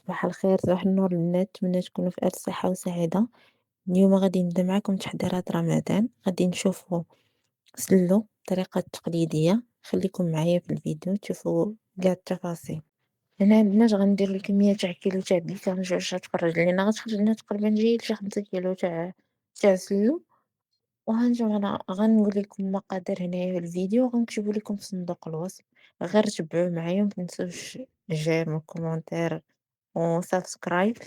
صباح الخير، صباح النور البنات، نتمنى تكونوا في ألف صحة وسعادة. اليوم غادي نبدا معكم تحضيرات رمضان، غادي نشوفوا سلو بطريقة تقليدية. خليكم معايا في الفيديو تشوفوا كاع التفاصيل. هنا البنات غندير الكمية تاع كيلو تاع بيكان جوج، غتخرج لينا تقريبا جاي شي 5 كيلو تاع سلو. وهانتوما أنا غنقول لكم المقادير هنايا في الفيديو، وغنكتبو لكم في صندوق الوصف. غير تبعوا معايا ومتنسوش جيم وكومونتير وسبسكرايب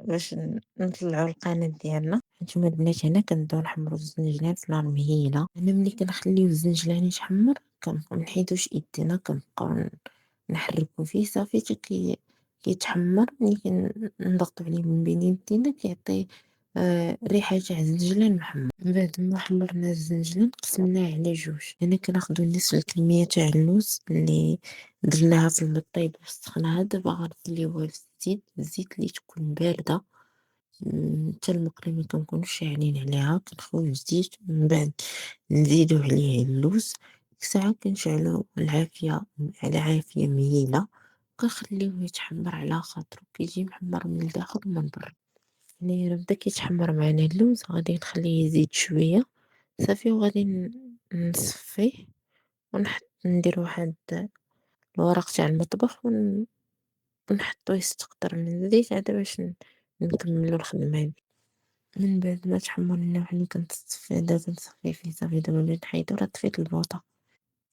باش نطلعوا القناة ديالنا. هانتوما البنات هنا كنبداو نحمروا الزنجلان في نار مهيلة. انا ملي كنخليو الزنجلان يتحمر كنبقاو منحيدوش ايدينا، كنبقاو نحركو فيه صافي حتى كيتحمر. ملي كنضغطو عليه من بين يدينا كيعطي ريحة تاع الزنجلان محمر. من بعد ما حمرنا الزنجلان قسمناه على جوج. هنا كناخدو نصف الكمية تاع اللوز اللي درناها في الطيب وسخناها، دابا غنخليوها في الزيت اللي تكون باردة. حتى المقلي مكنكونوش شاعلين عليها، كنخويو الزيت من بعد نزيدو عليه اللوز. ديك الساعة كنشعلو العافية على عافية مهيلة، وكنخليوه يتحمر على خاطرو، كيجي محمر من الداخل ومن برا. يعني بدا كيتحمر معنا اللوز غادي نخليه يزيد شوية صافي، وغادي نصفيه ندير واحد الورق تاع المطبخ ونحطو يستقطر من الزيت عاد باش نكملو الخدمة. من بعد ما تحمر لنا وحنا دابا نصفيه فيه صافي، دابا نولي نحيدو. راه طفيت البوطة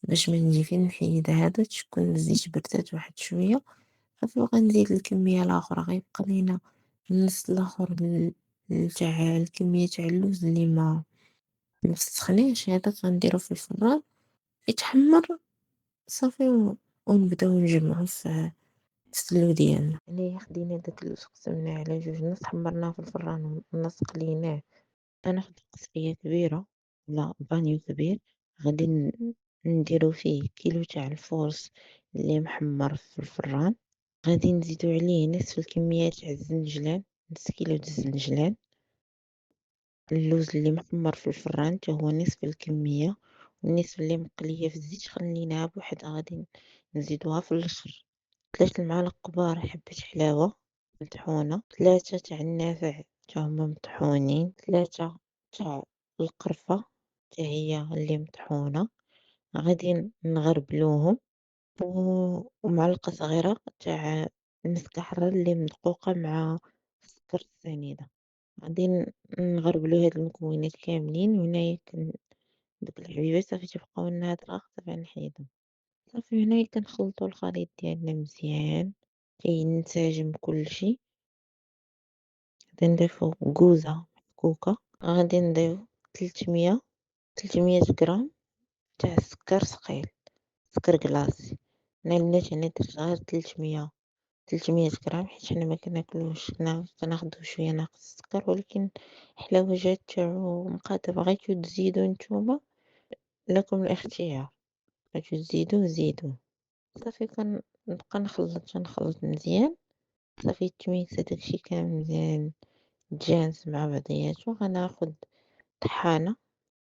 باش ما نجي فين نحيد هذا تكون الزيت بردات واحد شوية صافي. وغنزيد الكمية الآخرى، غيبقى لينا النص الآخر تاع الكمية تاع اللوز اللي ما مسخناش، هذاك غنديرو في الفران يتحمر صافي ونبداو نجمعو في السلو ديالنا. هنايا خدينا داك اللوز قسمناه على جوج، نص حمرناه في الفران ونص قليناه. غناخد قصرية كبيرة ولا بانيو كبير، غادي نديرو فيه كيلو تاع الفورص اللي محمر في الفران. غادي نزيدو عليه نصف الكمية تاع الزنجلان، نص كيلو د الزنجلان. اللوز اللي محمر في الفران تا هو نصف الكمية، والنصف اللي مقلية في الزيت خليناها بوحدها غادي نزيدوها في الاخر. 3 المعالق كبار حبة حلاوة مطحونة، 3 تاع النافع تا هما مطحونين، 3 تاع القرفة تا هي اللي مطحونة. غادي نغربلوهم، ومعلقة صغيرة تاع المسكة حرة اللي مدقوقة مع السكر السنيدة. غادي نغربلو هاد المكونات كاملين، وهنايا دوك الحبيبات صافي تيبقاو لنا هاد الأخ صافي نحيدهم. صافي هنايا كنخلطو الخليط ديالنا مزيان كينسجم كلشي. غادي نضيفو كوزة محكوكة، غادي نضيف 300 غرام تاع السكر ثقيل، سكر كلاصي. أنا البنات هنا درت غير 300 غرام حيت حنا مكناكلوش، كناخدو شوية ناقص السكر، ولكن الحلاوجات تاعو مقادة. بغيتو تزيدو نتوما لكم الاختيار، بغيتو تزيدوه زيدوه. صافي كنبقى نخلط مزيان صافي تميكس داكشي كامل مزيان تجانس مع بعضياتو. غناخد طحانة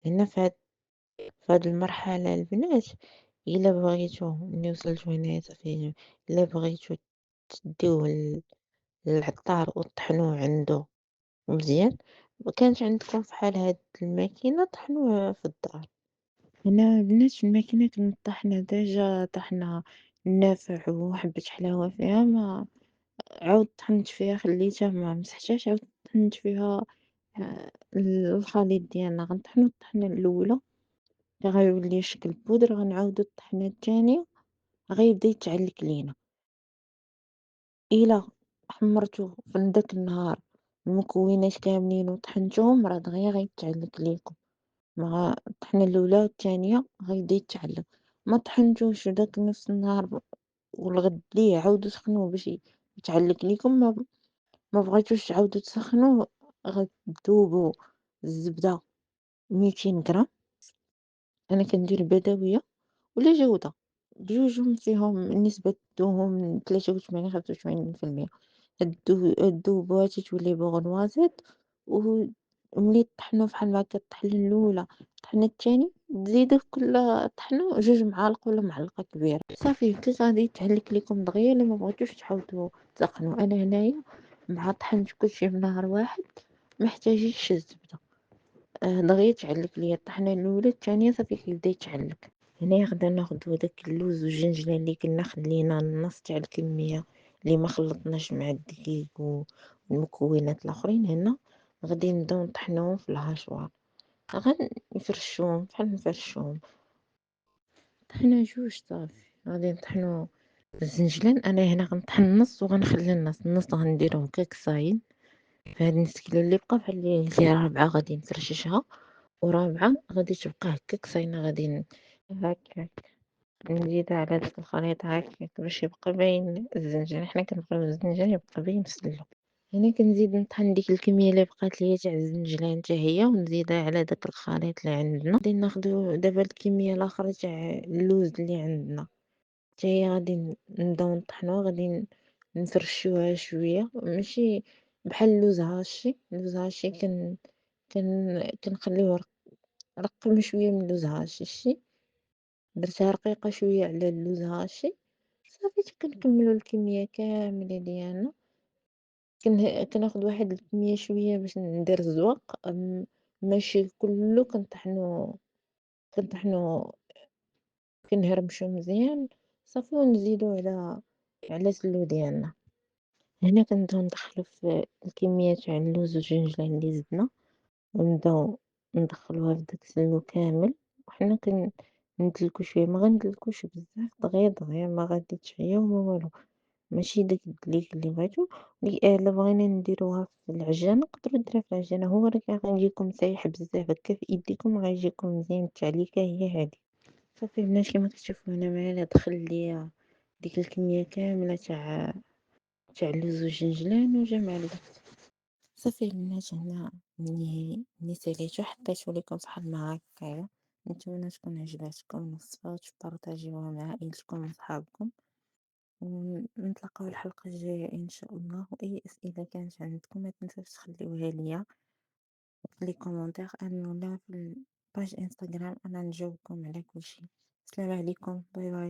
هنا في هاد المرحلة البنات. إلا بغيتو ملي وصلتو هنايا صافي، إلا بغيتو تديوه للعطار وطحنوه عندو مزيان، مكانش عندكم فحال هاد الماكينة طحنوه في الدار. هنا البنات في الماكينة كنا طحنا ديجا، طحنا النافع وحبة حلاوة فيها، ما عاود طحنت فيها خليتها ما مسحتهاش، عاود طحنت فيها الخليط ديالنا. غنطحنو الطحنة الأولى غيولي شكل بودرة، غنعاودو الطحنة التانية غيبدا يتعلك لينا. إلا حمرتو في داك النهار المكونات كاملين وطحنتوهم راه دغيا غيتعلك ليكم، مع الطحنة الأولى والتانية غيبدا يتعلك. ما طحنتوش داك نفس النهار والغد ليه عاودو سخنوه باش يتعلك ليكم، ما بغيتوش تعاودو تسخنوه، غتذوبوا الزبدة 200 غرام. أنا كندير بدوية ولا جودة، بجوجهم فيهم نسبة دهون 83 85%. تذوبوها تتولي بغنوازيط، وملي طحنو فحال ما كطحن الأولى الطحن التاني تزيدو كل طحنة 2 معالق ولا معلقة كبيرة، صافي هكاك غادي تهلك ليكم دغيا. إلا مبغيتوش تعاودو تسخنو، أنا هنايا مع طحنت كلشي في نهار واحد محتاجيتش الزبدة، دغيا تعلك ليا الطحنة الأولى، التانية صافي كيبدا يتعلك. هنايا غادا ناخدو داك اللوز والجنجلان لي كنا خلينا النص تاع الكمية لي مخلطناش مع الدقيق والمكونات الآخرين، هنا غادي نبداو نطحنوهم في الهاشوار، غنفرشوهم بحال نفرشوهم طحنا جوج صافي. غادي نطحنو الزنجلان، أنا هنا غنطحن النص وغنخلي النص غنديرو هكاك صايد في هاد المسكيلة اللي بقى، بحال اللي فيها رابعة غادي نفرششها، ورابعة غادي تبقى هكاك صاينة. غادي هكاك نزيدها على داك الخليط هكاك باش يبقى باين الزنجان، حنا كنبغيو الزنجان يبقى باين مسلو. هنا كنزيد نطحن ديك الكمية اللي بقات ليا تاع الزنجلان حتى هي ونزيدها على داك الخليط اللي عندنا. غادي ناخدو دابا الكمية الأخرى تاع اللوز اللي عندنا حتى هي غادي نبداو نطحنوها، غادي نفرشوها شوية، ماشي بحال اللوز هاشي. اللوز هاشي كنخليوه رقم شوية من اللوز هاشي، شتي درتها رقيقة شوية على اللوز هاشي. صافي حتى كنكملو الكمية كاملة ديالنا. كناخد واحد الكمية شوية باش ندير الزواق، ماشي كلو كنطحنو كنهرمشو مزيان صافي، ونزيدو على سلو ديالنا. هنا كنبداو ندخلو في الكمية تاع اللوز والجنجلان اللي زدنا، ونبداو ندخلوها في داك السلو كامل، وحنا ندلكو شوية، ما غندلكوش بزاف، دغيا دغيا ما غادي تشعيو ما والو، ماشي داك الدليك اللي بغيتو. إلا بغينا نديروها في العجانة نقدرو نديروها في العجانة، هو راه غيجيكم سايح بزاف هكا في ايديكم، غيجيكم مزيان. التعليكة هي هادي. صافي البنات كيما كتشوفو هنا معايا دخل ليا ديك الكمية كاملة تاع اللوز والجنجلان وجا معلقة. صافي البنات هنا ملي ساليتو حطيتو ليكم فحال ما هكايا. نتمنى تكون عجباتكم الوصفة وتبارطاجيوها مع عائلتكم وصحابكم، ونتلاقاو الحلقة الجاية إن شاء الله. وأي أسئلة كانت عندكم ما تنسوش تخليوها ليا في لي كومونتير، أنا ولا في الباج انستغرام، أنا نجاوبكم على كل شيء. السلام عليكم، باي باي.